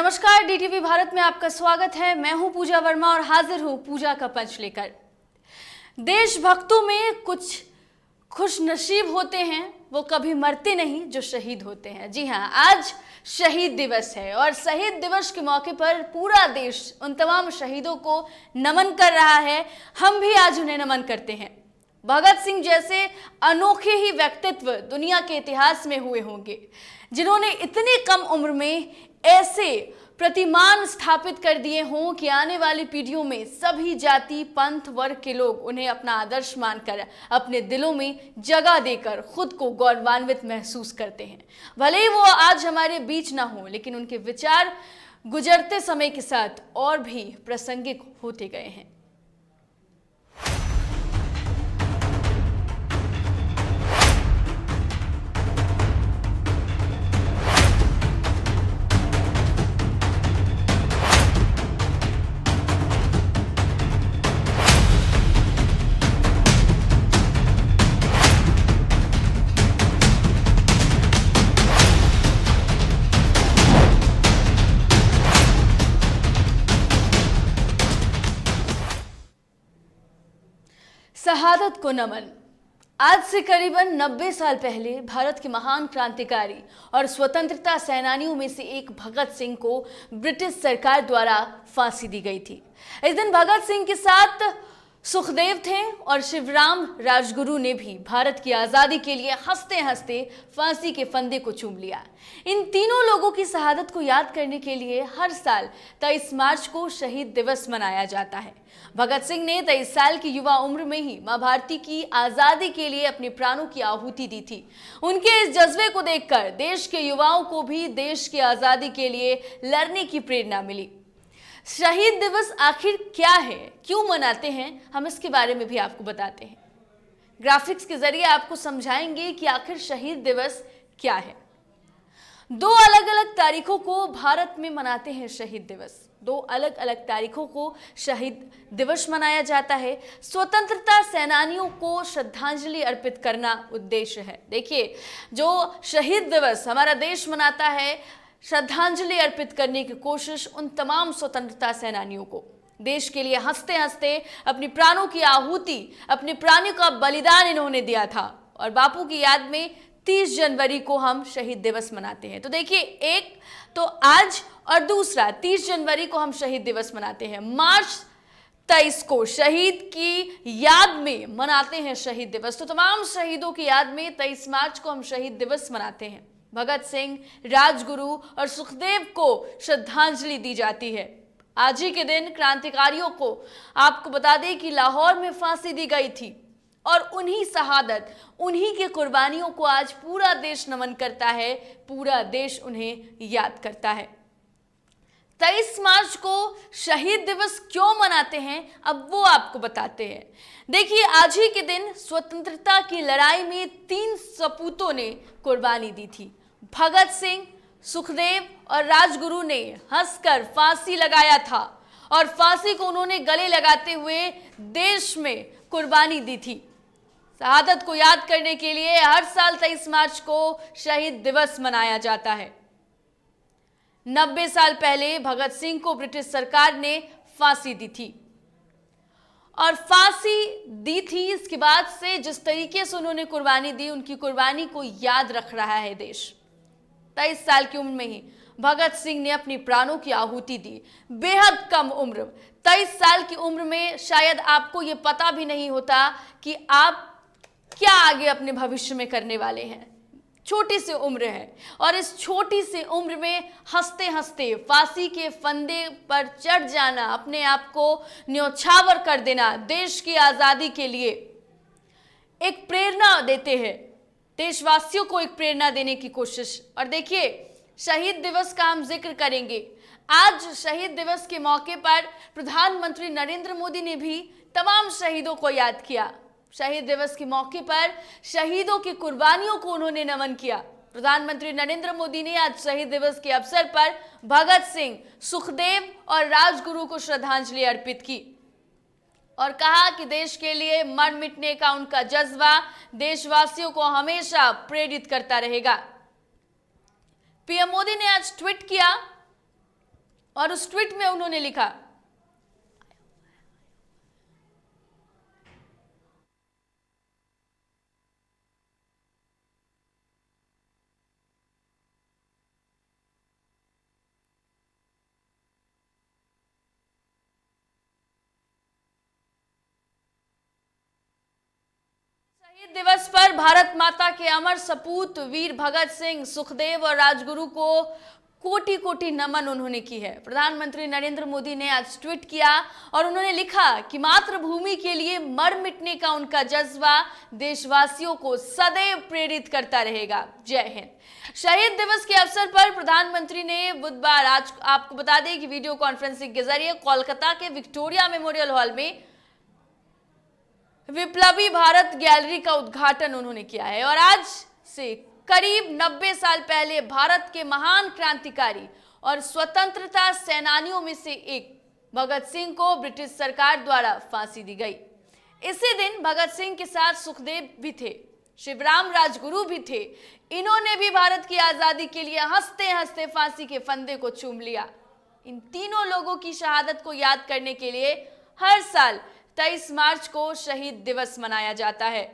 नमस्कार, डीटीवी भारत में आपका स्वागत है। मैं हूं पूजा वर्मा और हाजिर हूं पूजा का पंच लेकर। देशभक्तों में कुछ खुश नसीब होते हैं, वो कभी मरते नहीं जो शहीद होते हैं। जी हां, आज शहीद दिवस है और शहीद दिवस के मौके पर पूरा देश उन तमाम शहीदों को नमन कर रहा है। हम भी आज उन्हें नमन करते हैं। भगत सिंह जैसे अनोखे ही व्यक्तित्व दुनिया के इतिहास में हुए होंगे, जिन्होंने इतनी कम उम्र में ऐसे प्रतिमान स्थापित कर दिए हों कि आने वाली पीढ़ियों में सभी जाति पंथ वर्ग के लोग उन्हें अपना आदर्श मानकर अपने दिलों में जगह देकर खुद को गौरवान्वित महसूस करते हैं। भले ही वो आज हमारे बीच ना हो, लेकिन उनके विचार गुजरते समय के साथ और भी प्रासंगिक होते गए हैं। शहादत को नमन। आज से करीबन 90 साल पहले भारत के महान क्रांतिकारी और स्वतंत्रता सेनानियों में से एक भगत सिंह को ब्रिटिश सरकार द्वारा फांसी दी गई थी। इस दिन भगत सिंह के साथ सुखदेव थे और शिवराम राजगुरु ने भी भारत की आज़ादी के लिए हंसते हंसते फांसी के फंदे को चूम लिया। इन तीनों लोगों की शहादत को याद करने के लिए हर साल 23 मार्च को शहीद दिवस मनाया जाता है। भगत सिंह ने 23 साल की युवा उम्र में ही मां भारती की आज़ादी के लिए अपने प्राणों की आहुति दी थी। उनके इस जज्बे को देखकर देश के युवाओं को भी देश की आज़ादी के लिए लड़ने की प्रेरणा मिली। शहीद दिवस आखिर क्या है, क्यों मनाते हैं, हम इसके बारे में भी आपको बताते हैं। ग्राफिक्स के जरिए आपको समझाएंगे कि आखिर शहीद दिवस क्या है। 2 अलग अलग तारीखों को भारत में मनाते हैं शहीद दिवस। 2 अलग अलग तारीखों को शहीद दिवस मनाया जाता है। स्वतंत्रता सेनानियों को श्रद्धांजलि अर्पित करना उद्देश्य है। देखिए, जो शहीद दिवस हमारा देश मनाता है, श्रद्धांजलि अर्पित करने की कोशिश उन तमाम स्वतंत्रता सेनानियों को, देश के लिए हंसते हंसते अपनी प्राणों की आहुति, अपने प्राणों का बलिदान इन्होंने दिया था। और बापू की याद में 30 जनवरी को हम शहीद दिवस मनाते हैं। तो देखिए, एक तो आज और दूसरा 30 जनवरी को हम शहीद दिवस मनाते हैं। मार्च 23 को शहीद की याद में मनाते हैं शहीद दिवस। तो तमाम शहीदों की याद में 23 मार्च को हम शहीद दिवस मनाते हैं। भगत सिंह, राजगुरु और सुखदेव को श्रद्धांजलि दी जाती है। आज ही के दिन क्रांतिकारियों को आपको बता दें कि लाहौर में फांसी दी गई थी और उन्हीं शहादत, उन्हीं की कुर्बानियों को आज पूरा देश नमन करता है, पूरा देश उन्हें याद करता है। 23 मार्च को शहीद दिवस क्यों मनाते हैं, अब वो आपको बताते हैं। देखिए, आज ही के दिन स्वतंत्रता की लड़ाई में 3 सपूतों ने कुर्बानी दी थी। भगत सिंह, सुखदेव और राजगुरु ने हंसकर फांसी लगाया था और फांसी को उन्होंने गले लगाते हुए देश में कुर्बानी दी थी। शहादत को याद करने के लिए हर साल 23 मार्च को शहीद दिवस मनाया जाता है। 90 साल पहले भगत सिंह को ब्रिटिश सरकार ने फांसी दी थी और फांसी दी थी। इसके बाद से जिस तरीके से उन्होंने कुर्बानी दी, उनकी कुर्बानी को याद रख रहा है देश। 23 साल की उम्र में ही भगत सिंह ने अपनी प्राणों की आहुति दी। बेहद कम उम्र, 23 साल की उम्र में शायद आपको ये पता भी नहीं होता कि आप क्या आगे अपने भविष्य में करने वाले हैं। छोटी सी उम्र है और इस छोटी सी उम्र में हंसते हंसते फांसी के फंदे पर चढ़ जाना, अपने आप को न्यौछावर कर देना, देश की आज़ादी के लिए एक प्रेरणा देते हैं, देशवासियों को एक प्रेरणा देने की कोशिश। और देखिए, शहीद दिवस का हम जिक्र करेंगे। आज शहीद दिवस के मौके पर प्रधानमंत्री नरेंद्र मोदी ने भी तमाम शहीदों को याद किया। शहीद दिवस के मौके पर शहीदों की कुर्बानियों को उन्होंने नमन किया। प्रधानमंत्री नरेंद्र मोदी ने आज शहीद दिवस के अवसर पर भगत सिंह, सुखदेव और राजगुरु को श्रद्धांजलि अर्पित की और कहा कि देश के लिए मर मिटने का उनका जज्बा देशवासियों को हमेशा प्रेरित करता रहेगा। पीएम मोदी ने आज ट्वीट किया और उस ट्वीट में उन्होंने लिखा, शहीद दिवस पर भारत माता के अमर सपूत वीर भगत सिंह, सुखदेव और राजगुरु को कोटि कोटि नमन उन्होंने की है। प्रधानमंत्री नरेंद्र मोदी ने आज ट्वीट किया और उन्होंने लिखा कि मातृभूमि के लिए मर मिटने का उनका जज्बा देशवासियों को सदैव प्रेरित करता रहेगा। जय हिंद। शहीद दिवस के अवसर पर प्रधानमंत्री ने बुधवार, आज आपको बता दें कि वीडियो कॉन्फ्रेंसिंग के जरिए कोलकाता के विक्टोरिया मेमोरियल हॉल में विप्लवी भारत गैलरी का उद्घाटन उन्होंने किया है। और आज से करीब 90 साल पहले भारत के महान क्रांतिकारी और स्वतंत्रता सेनानियों में से एक भगत सिंह को ब्रिटिश सरकार द्वारा फांसी दी गई। इसी दिन भगत सिंह के साथ सुखदेव भी थे, शिवराम राजगुरु भी थे। इन्होंने भी भारत की आजादी के लिए हंसते हंसते फांसी के फंदे को चूम लिया। इन तीनों लोगों की शहादत को याद करने के लिए हर साल 23 मार्च को शहीद दिवस मनाया जाता है।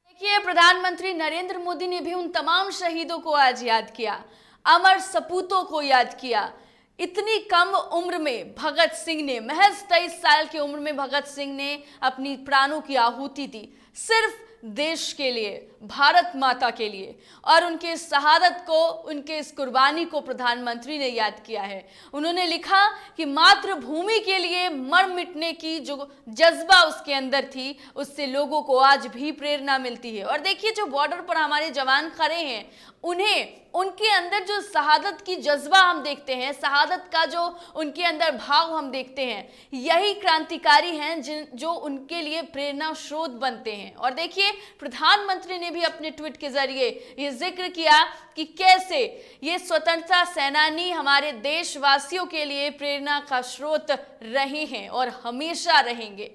देखिए, प्रधानमंत्री नरेंद्र मोदी ने भी उन तमाम शहीदों को आज याद किया, अमर सपूतों को याद किया। इतनी कम उम्र में भगत सिंह ने, महज 23 साल की उम्र में भगत सिंह ने अपनी प्राणों की आहुति दी, सिर्फ देश के लिए, भारत माता के लिए। और उनके शहादत को, उनके इस कुर्बानी को प्रधानमंत्री ने याद किया है। उन्होंने लिखा कि मातृभूमि के लिए मर मिटने की जो जज्बा उसके अंदर थी, उससे लोगों को आज भी प्रेरणा मिलती है। और देखिए, जो बॉर्डर पर हमारे जवान खड़े हैं, उन्हें, उनके अंदर जो शहादत की जज्बा हम देखते हैं, शहादत का जो उनके अंदर भाव हम देखते हैं, यही क्रांतिकारी हैं जो उनके लिए प्रेरणा स्रोत बनते हैं। और देखिए, प्रधानमंत्री ने भी अपने ट्वीट के जरिए ये जिक्र किया कि कैसे ये स्वतंत्रता सेनानी हमारे देशवासियों के लिए प्रेरणा का स्रोत रहे हैं और हमेशा रहेंगे।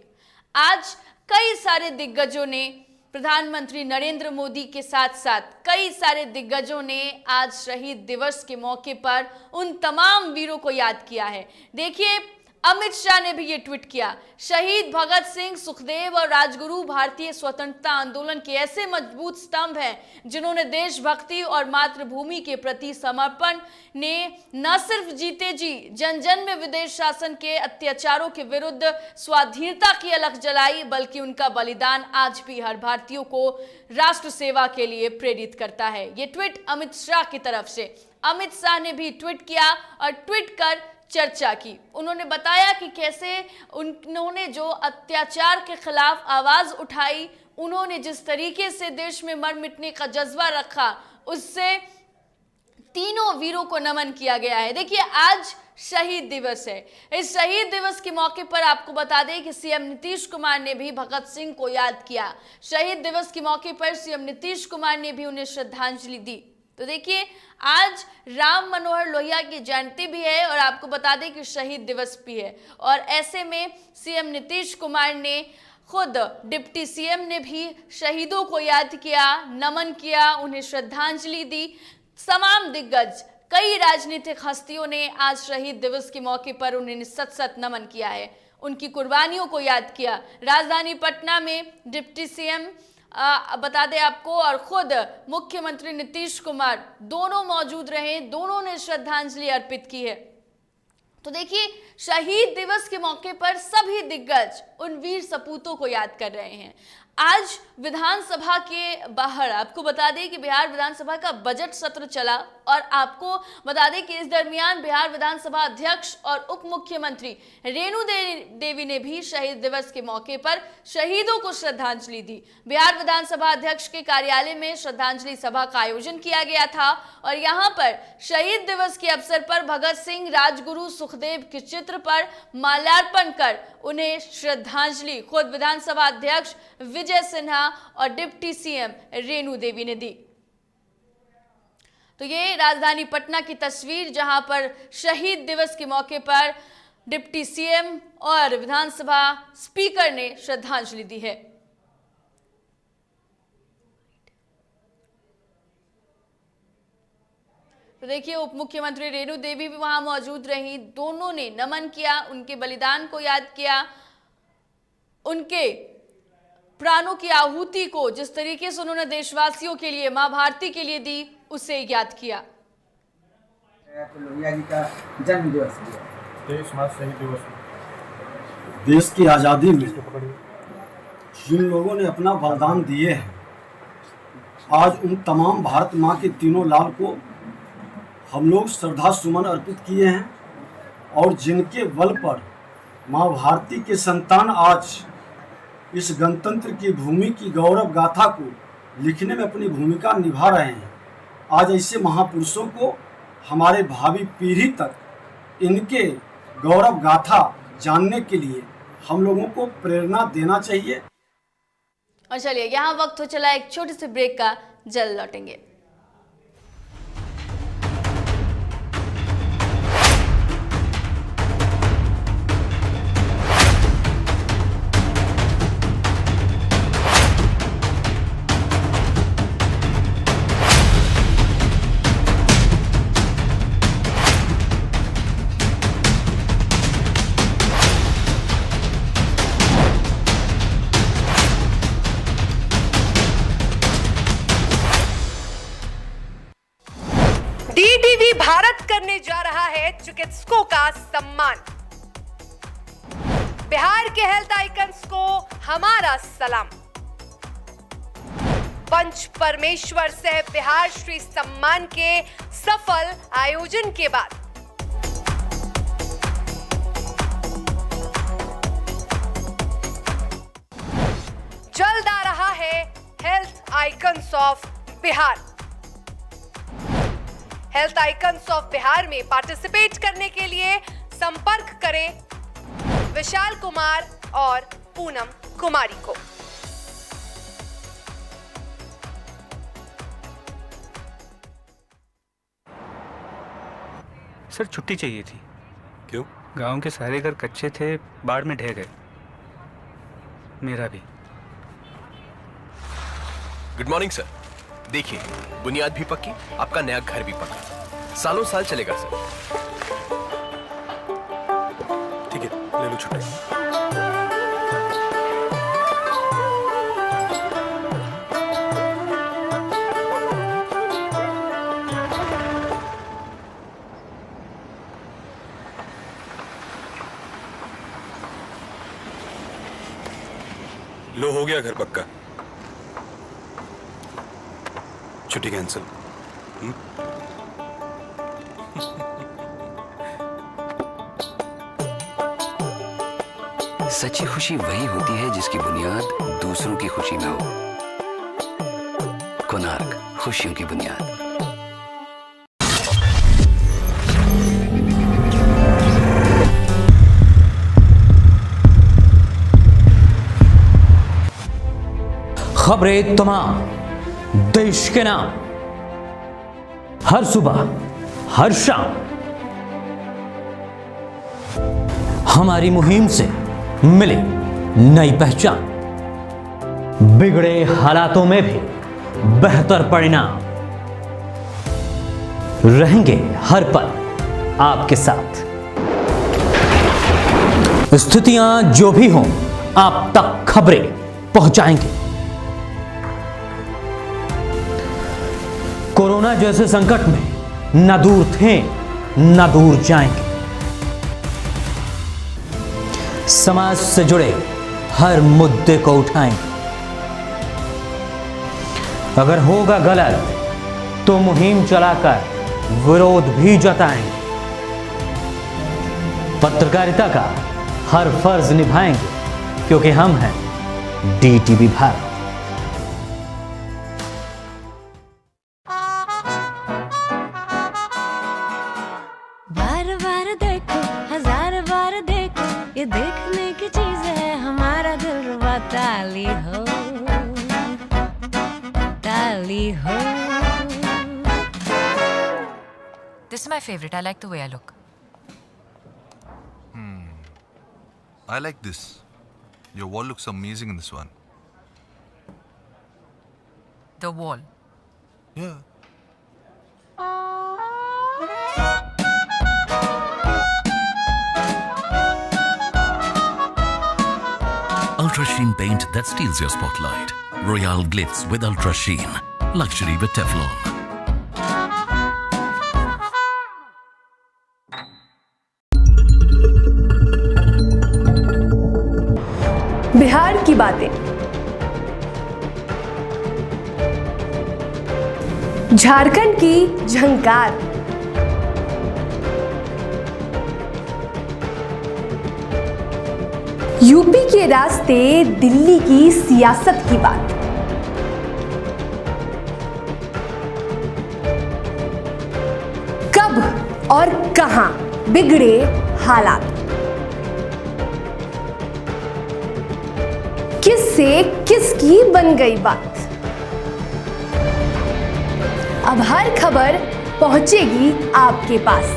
आज कई सारे दिग्गजों ने, प्रधानमंत्री नरेंद्र मोदी के साथ साथ कई सारे दिग्गजों ने आज शहीद दिवस के मौके पर उन तमाम वीरों को याद किया है। देखिए, अमित शाह ने भी ये ट्वीट किया, शहीद भगत सिंह, सुखदेव और राजगुरु भारतीय स्वतंत्रता आंदोलन के ऐसे मजबूत स्तंभ हैं जिन्होंने देशभक्ति और मातृभूमि के प्रति समर्पण ने न सिर्फ जीते जी जन जन में विदेश शासन के अत्याचारों के विरुद्ध स्वाधीनता की अलख जलाई, बल्कि उनका बलिदान आज भी हर भारतीयों को राष्ट्र सेवा के लिए प्रेरित करता है। ये ट्वीट अमित शाह की तरफ से। अमित शाह ने भी ट्वीट किया और ट्वीट कर चर्चा की। उन्होंने बताया कि कैसे उन्होंने जो अत्याचार के खिलाफ आवाज उठाई, उन्होंने जिस तरीके से देश में मर मिटने का जज्बा रखा, उससे तीनों वीरों को नमन किया गया है। देखिए, आज शहीद दिवस है। इस शहीद दिवस के मौके पर आपको बता दें कि सीएम नीतीश कुमार ने भी भगत सिंह को याद किया। शहीद दिवस के मौके पर सीएम नीतीश कुमार ने भी उन्हें श्रद्धांजलि दी। तो देखिए, आज राम मनोहर लोहिया की जयंती भी है और आपको बता दें कि शहीद दिवस भी है। और ऐसे में सीएम नीतीश कुमार ने खुद, डिप्टी सीएम ने भी शहीदों को याद किया, नमन किया, उन्हें श्रद्धांजलि दी। तमाम दिग्गज, कई राजनीतिक हस्तियों ने आज शहीद दिवस के मौके पर उन्हें सत सत नमन किया है, उनकी कुर्बानियों को याद किया। राजधानी पटना में डिप्टी सीएम बता दें आपको और खुद मुख्यमंत्री नीतीश कुमार दोनों मौजूद रहे, दोनों ने श्रद्धांजलि अर्पित की है। तो देखिए, शहीद दिवस के मौके पर सभी दिग्गज उन वीर सपूतों को याद कर रहे हैं। आज विधानसभा के बाहर आपको बता दें कि बिहार विधानसभा का बजट सत्र चला और आपको बता दें कि इस दरमियान बिहार विधानसभा अध्यक्ष और उप मुख्यमंत्री रेणु देवी ने भी शहीद दिवस के मौके पर शहीदों को श्रद्धांजलि दी। बिहार विधानसभा अध्यक्ष के कार्यालय में श्रद्धांजलि सभा का आयोजन किया गया था और यहां पर शहीद दिवस के अवसर पर भगत सिंह, राजगुरु, सुखदेव के चित्र पर माल्यार्पण कर उन्हें श्रद्धांजलि खुद विधानसभा अध्यक्ष विजय सिन्हा और डिप्टी सीएम रेणु देवी ने दी। तो ये राजधानी पटना की तस्वीर, जहां पर शहीद दिवस के मौके पर डिप्टी सीएम और विधानसभा स्पीकर ने श्रद्धांजलि दी है। तो देखिए, उप मुख्यमंत्री रेणु देवी भी वहां मौजूद रही। दोनों ने नमन किया, उनके बलिदान को याद किया, उनके प्राणों की आहुति को जिस तरीके से उन्होंने देशवासियों के लिए, मां भारती के लिए दी, उसे याद किया। लोहिया जी का जन्म दिवस, 23 मार्च शहीद दिवस, देश की आज़ादी में जिन लोगों ने अपना बलिदान दिए हैं, आज उन तमाम भारत माँ के तीनों लाल को हम लोग श्रद्धा सुमन अर्पित किए हैं। और जिनके बल पर माँ भारती के संतान आज इस गणतंत्र की भूमि की गौरव गाथा को लिखने में अपनी भूमिका निभा रहे हैं, आज ऐसे महापुरुषों को हमारे भावी पीढ़ी तक इनके गौरव गाथा जानने के लिए हम लोगों को प्रेरणा देना चाहिए। और चलिए, यहाँ वक्त हो चला एक छोटे से ब्रेक का, जल्द लौटेंगे। डीटीवी भारत करने जा रहा है चिकित्सकों का सम्मान। बिहार के हेल्थ आइकन्स को हमारा सलाम। पंच परमेश्वर से बिहार श्री सम्मान के सफल आयोजन के बाद जल्द आ रहा है health icons of Bihar. Health icons of Bihar में पार्टिसिपेट करने के लिए संपर्क करें विशाल कुमार और पूनम कुमारी को। सर, छुट्टी चाहिए थी। क्यों? गांव के सारे घर कच्चे थे, बाढ़ में ढह गए। मेरा भी। Good morning sir. देखिए, बुनियाद भी पक्की, आपका नया घर भी पक्का, सालों साल चलेगा सर। ठीक है, ले लो छुट्टी। लो, हो गया घर पक्का। छुट्टी कैंसिल। सच्ची खुशी वही होती है जिसकी बुनियाद दूसरों की खुशी में हो। कोणार्क, खुशियों की बुनियाद। खबरें तमाम, देश के नाम, हर सुबह हर शाम हमारी मुहिम से मिले नई पहचान। बिगड़े हालातों में भी बेहतर परिणाम। रहेंगे हर पल आपके साथ। स्थितियां जो भी हों, आप तक खबरें पहुंचाएंगे। कोरोना जैसे संकट में न दूर थे न दूर जाएंगे। समाज से जुड़े हर मुद्दे को उठाएंगे। अगर होगा गलत तो मुहिम चलाकर विरोध भी जताएंगे। पत्रकारिता का हर फर्ज निभाएंगे, क्योंकि हम हैं डीटीवी भारत। बार बार देखो, हजार बार देखो, ये देखने की चीज है, हमारा दिलरुबा। ताली हो, ताली हो। This is my favorite. I like the way I look. I like this. Your wall looks amazing in this one. The wall. Yeah. Ultra Sheen paint that steals your spotlight. Royale glitz with Ultra Sheen. Luxury with Teflon. Bihar की बातें, झारखंड की झंकार, UP के रास्ते दिल्ली की सियासत की बात, कब और कहां बिगड़े हालात, किससे किसकी बन गई बात। अब हर खबर पहुंचेगी आपके पास।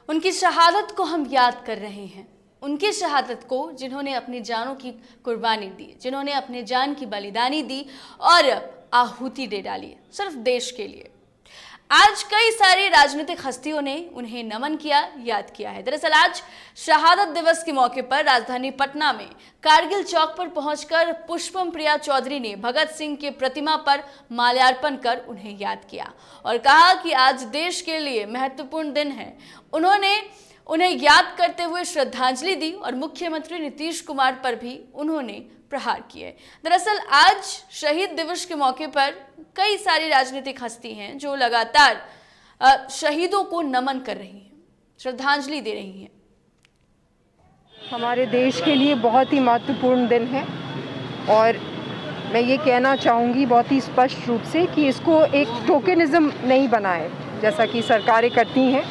उनकी शहादत को हम याद कर रहे हैं, उनकी शहादत को जिन्होंने अपनी जानों की कुर्बानी दी, जिन्होंने अपनी जान की बलिदानी दी और आहुति दे डाली सिर्फ देश के लिए। आज कई सारी राजनीतिक हस्तियों ने उन्हें नमन किया, याद किया है। दरअसल आज शहादत दिवस के मौके पर राजधानी पटना में कारगिल चौक पर पहुंचकर पुष्पम प्रिया चौधरी ने भगत सिंह के प्रतिमा पर माल्यार्पण कर उन्हें याद किया और कहा कि आज देश के लिए महत्वपूर्ण दिन है। उन्होंने उन्हें याद करते हुए श्रद्धांजलि दी और मुख्यमंत्री नीतीश कुमार पर भी उन्होंने प्रहार किए। दरअसल आज शहीद दिवस के मौके पर कई सारी राजनीतिक हस्ती हैं जो लगातार शहीदों को नमन कर रही हैं, श्रद्धांजलि दे रही हैं। हमारे देश के लिए बहुत ही महत्वपूर्ण दिन है और मैं ये कहना चाहूँगी बहुत ही स्पष्ट रूप से कि इसको एक टोकनिज्म नहीं बनाए जैसा कि सरकारें करती हैं।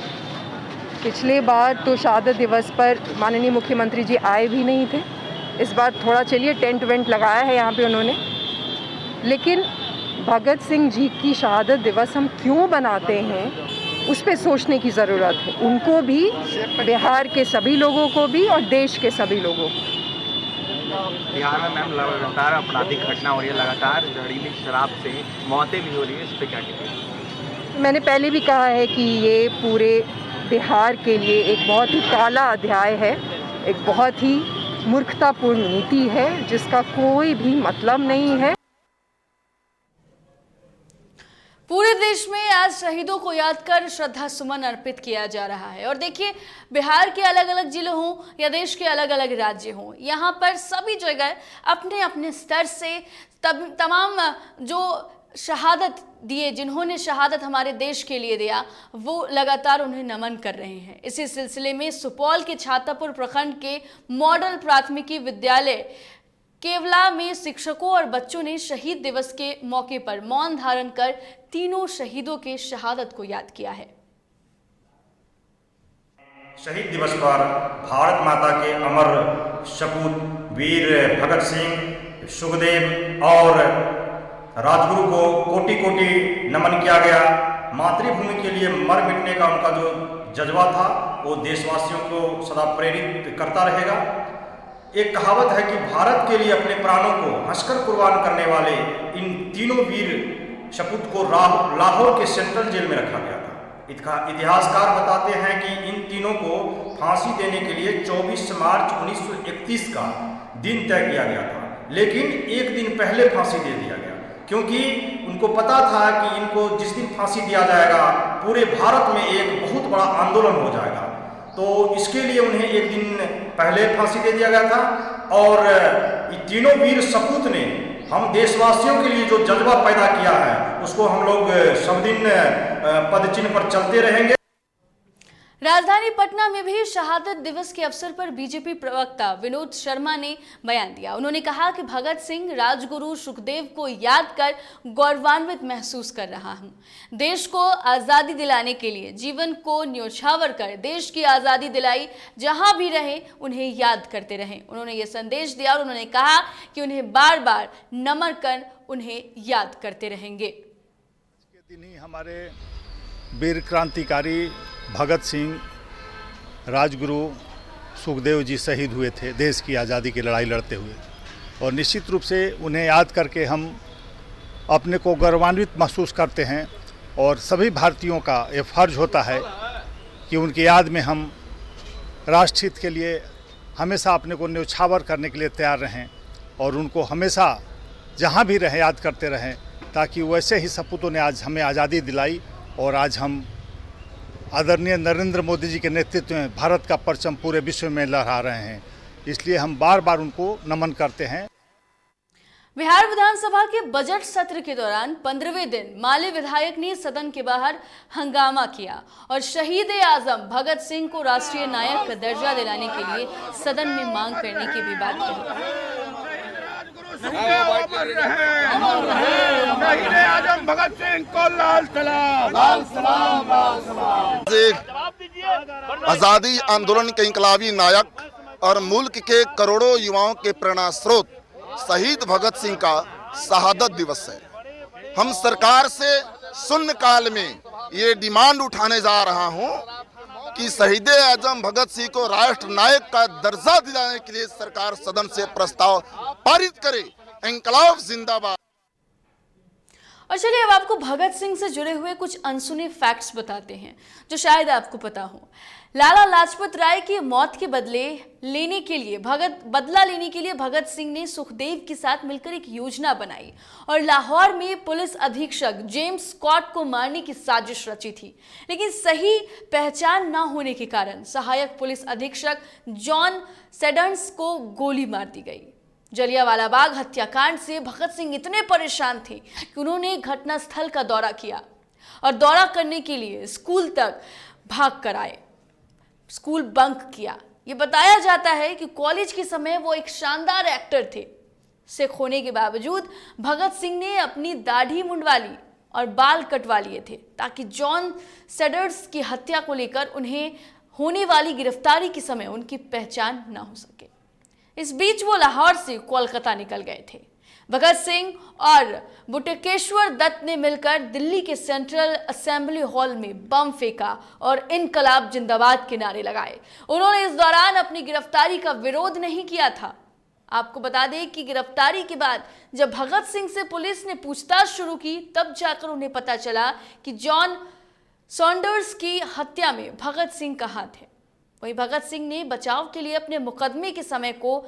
पिछले बार तो शहादत दिवस पर माननीय मुख्यमंत्री जी आए भी नहीं थे। इस बार थोड़ा चलिए टेंट वेंट लगाया है यहाँ पे उन्होंने, लेकिन भगत सिंह जी की शहादत दिवस हम क्यों बनाते हैं उस पर सोचने की ज़रूरत है। उनको भी, बिहार के सभी लोगों को भी और देश के सभी लोगों को। बिहार में मैम लगातार आपराधिक घटना हो रही है, लगातार जहरीली शराब से मौतें भी हो रही है, इस पर क्या कहेंगे? मैंने पहले भी कहा है कि ये पूरे बिहार के लिए एक बहुत ही काला अध्याय है, एक बहुत ही मूर्खतापूर्ण नीति है जिसका कोई भी मतलब नहीं है। पूरे देश में आज शहीदों को याद कर श्रद्धा सुमन अर्पित किया जा रहा है और देखिए बिहार के अलग अलग जिले हों या देश के अलग अलग राज्य हों, यहाँ पर सभी जगह अपने अपने स्तर से तमाम जो शहादत दिए, जिन्होंने शहादत हमारे देश के लिए दिया, वो लगातार उन्हें नमन कर रहे हैं। इसी सिलसिले में सुपौल के छातापुर प्रखंड के मॉडल प्राथमिकी विद्यालय केवला में शिक्षकों और बच्चों ने शहीद दिवस के मौके पर मौन धारण कर तीनों शहीदों के शहादत को याद किया है। शहीद दिवस पर भारत माता के अमर सपूत वीर भगत सिंह, सुखदेव और राजगुरु को कोटि कोटि नमन किया गया। मातृभूमि के लिए मर मिटने का उनका जो जज्बा था वो देशवासियों को सदा प्रेरित करता रहेगा। एक कहावत है कि भारत के लिए अपने प्राणों को हंसकर कुर्बान करने वाले इन तीनों वीर सपूत को लाहौर के सेंट्रल जेल में रखा गया था। इतिहासकार बताते हैं कि इन तीनों को फांसी देने के लिए 24 मार्च 1931 का दिन तय किया गया था, लेकिन एक दिन पहले फांसी दे दिया गया क्योंकि उनको पता था कि इनको जिस दिन फांसी दिया जाएगा पूरे भारत में एक बहुत बड़ा आंदोलन हो जाएगा। तो इसके लिए उन्हें एक दिन पहले फांसी दे दिया गया था और तीनों वीर सपूत ने हम देशवासियों के लिए जो जज्बा पैदा किया है उसको हम लोग सब दिन पदचिन्ह पर चलते रहेंगे। राजधानी पटना में भी शहादत दिवस के अवसर पर बीजेपी प्रवक्ता विनोद शर्मा ने बयान दिया। उन्होंने कहा कि भगत सिंह, राजगुरु, सुखदेव को याद कर गौरवान्वित महसूस कर रहा हूं। देश को आज़ादी दिलाने के लिए जीवन को न्योछावर कर देश की आज़ादी दिलाई, जहां भी रहे उन्हें याद करते रहें। उन्होंने ये संदेश दिया और उन्होंने कहा कि उन्हें बार बार नमन कर उन्हें याद करते रहेंगे। के दिन ही हमारे वीर क्रांतिकारी भगत सिंह, राजगुरु, सुखदेव जी शहीद हुए थे देश की आज़ादी की लड़ाई लड़ते हुए, और निश्चित रूप से उन्हें याद करके हम अपने को गौरवान्वित महसूस करते हैं। और सभी भारतीयों का ये फर्ज होता है कि उनकी याद में हम राष्ट्रहित के लिए हमेशा अपने को न्योछावर करने के लिए तैयार रहें और उनको हमेशा जहाँ भी रहें याद करते रहें, ताकि वैसे ही सपूतों ने आज हमें आज़ादी दिलाई और आज हम आदरणीय नरेंद्र मोदी जी के नेतृत्व में भारत का परचम पूरे विश्व में लहरा रहे हैं। इसलिए हम बार बार उनको नमन करते हैं। बिहार विधानसभा के बजट सत्र के दौरान 15वें दिन माले विधायक ने सदन के बाहर हंगामा किया और शहीद आजम भगत सिंह को राष्ट्रीय नायक का दर्जा दिलाने के लिए सदन में मांग करने की भी बात कही। भगत सिंह को लाल सलाम। आजादी आंदोलन के इंकलाबी नायक और मुल्क के करोड़ों युवाओं के प्रेरणा स्रोत शहीद भगत सिंह का शहादत दिवस है। हम सरकार से शून्यकाल में ये डिमांड उठाने जा रहा हूं कि शहीद आजम भगत सिंह को राष्ट्र नायक का दर्जा दिलाने के लिए सरकार सदन से प्रस्ताव पारित करे। इंकलाब जिंदाबाद। और चलिए अब आपको भगत सिंह से जुड़े हुए कुछ अनसुने फैक्ट्स बताते हैं जो शायद आपको पता हो। लाला लाजपत राय की मौत के बदला लेने के लिए भगत सिंह ने सुखदेव के साथ मिलकर एक योजना बनाई और लाहौर में पुलिस अधीक्षक जेम्स स्कॉट को मारने की साजिश रची थी, लेकिन सही पहचान न होने के कारण सहायक पुलिस अधीक्षक जॉन सेडर्स को गोली मार दी गई। जलियांवाला बाग हत्याकांड से भगत सिंह इतने परेशान थे कि उन्होंने घटनास्थल का दौरा किया और दौरा करने के लिए स्कूल तक भाग कर आए, स्कूल बंक किया। ये बताया जाता है कि कॉलेज के समय वो एक शानदार एक्टर थे। सिख होने के बावजूद भगत सिंह ने अपनी दाढ़ी मुंडवा ली और बाल कटवा लिए थे ताकि जॉन सेडर्स की हत्या को लेकर उन्हें होने वाली गिरफ्तारी के समय उनकी पहचान न हो सके। इस बीच वो लाहौर से कोलकाता निकल गए थे। भगत सिंह और बुटकेश्वर दत्त ने मिलकर दिल्ली के सेंट्रल असेंबली हॉल में बम फेंका और इनकलाब जिंदाबाद के नारे लगाए। उन्होंने इस दौरान अपनी गिरफ्तारी का विरोध नहीं किया था। आपको बता दें कि गिरफ्तारी के बाद जब भगत सिंह से पुलिस ने पूछताछ शुरू की तब जाकर उन्हें पता चला कि जॉन सॉन्डर्स की हत्या में भगत सिंह का हाथ है। वहीं भगत सिंह ने बचाव के लिए अपने मुकदमे के समय को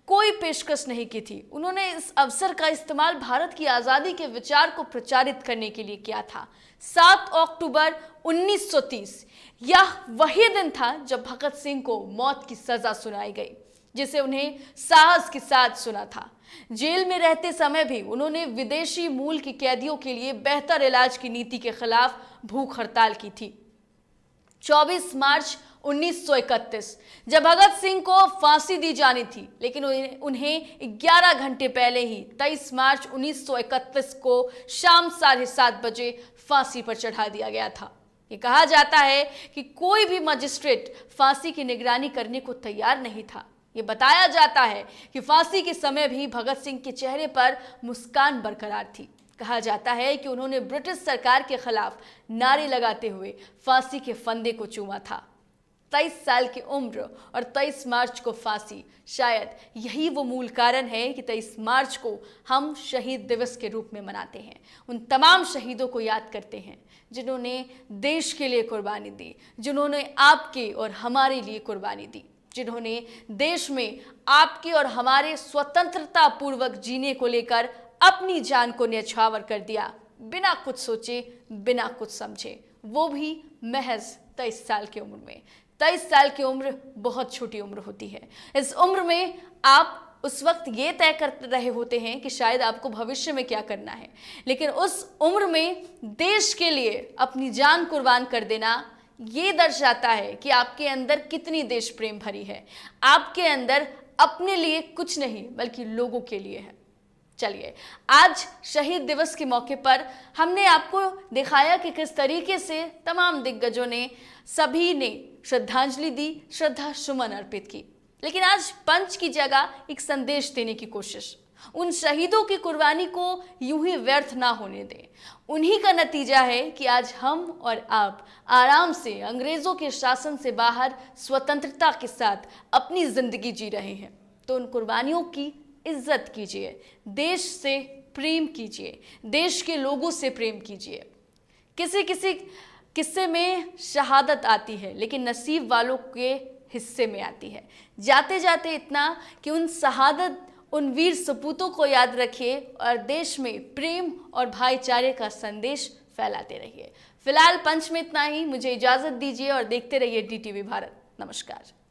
कोई पेशकश नहीं की थी। उन्होंने इस अवसर का इस्तेमाल भारत की आज़ादी के विचार को प्रचारित करने के लिए किया था। 7 अक्टूबर 1930 यह वही दिन था जब भगत सिंह को मौत की सजा सुनाई गई, जिसे उन्हें साहस के साथ सुना था। जेल में रहते समय भी उन्होंने विदेशी मूल के कैदियों के लिए बेहतर इलाज की नीति के खिलाफ भूख हड़ताल की थी। 24 मार्च 1931 जब भगत सिंह को फांसी दी जानी थी, लेकिन उन्हें 11 घंटे पहले ही 23 मार्च 1931 को शाम 7:30 बजे फांसी पर चढ़ा दिया गया था। ये कहा जाता है कि कोई भी मजिस्ट्रेट फांसी की निगरानी करने को तैयार नहीं था। ये बताया जाता है कि फांसी के समय भी भगत सिंह के चेहरे पर मुस्कान बरकरार थी। कहा जाता है कि उन्होंने ब्रिटिश सरकार के खिलाफ नारे लगाते हुए फांसी के फंदे को चूमा था। 23 साल की उम्र और 23 मार्च को फांसी, शायद यही वो मूल कारण है कि 23 मार्च को हम शहीद दिवस के रूप में मनाते हैं। उन तमाम शहीदों को याद करते हैं जिन्होंने देश के लिए कुर्बानी दी, जिन्होंने आपके और हमारे लिए कुर्बानी दी, जिन्होंने देश में आपके और हमारे स्वतंत्रता पूर्वक जीने को लेकर अपनी जान को न्यौछावर कर दिया, बिना कुछ सोचे, बिना कुछ समझे, वो भी महज 23 साल की उम्र में। 23 साल की उम्र बहुत छोटी उम्र होती है। इस उम्र में आप उस वक्त ये तय कर रहे होते हैं कि शायद आपको भविष्य में क्या करना है, लेकिन उस उम्र में देश के लिए अपनी जान कुर्बान कर देना ये दर्शाता है कि आपके अंदर कितनी देश प्रेम भरी है। आपके अंदर अपने लिए कुछ नहीं बल्कि लोगों के लिए है। चलिए, आज शहीद दिवस के मौके पर हमने आपको दिखाया कि किस तरीके से तमाम दिग्गजों ने, सभी ने श्रद्धांजलि दी, श्रद्धा सुमन अर्पित की। लेकिन आज पंच की जगह एक संदेश देने की कोशिश, उन शहीदों की कुर्बानी को यूं ही व्यर्थ ना होने दें। उन्हीं का नतीजा है कि आज हम और आप आराम से अंग्रेजों के शासन से बाहर स्वतंत्रता के साथ अपनी जिंदगी जी रहे हैं। तो उन कुर्बानियों की इज्जत कीजिए, देश से प्रेम कीजिए, देश के लोगों से प्रेम कीजिए। किसी किसी किस्से में शहादत आती है, लेकिन नसीब वालों के हिस्से में आती है। जाते जाते इतना कि उन शहादत, उन वीर सपूतों को याद रखिए और देश में प्रेम और भाईचारे का संदेश फैलाते रहिए। फिलहाल पंच में इतना ही। मुझे इजाजत दीजिए और देखते रहिए DTV भारत। नमस्कार।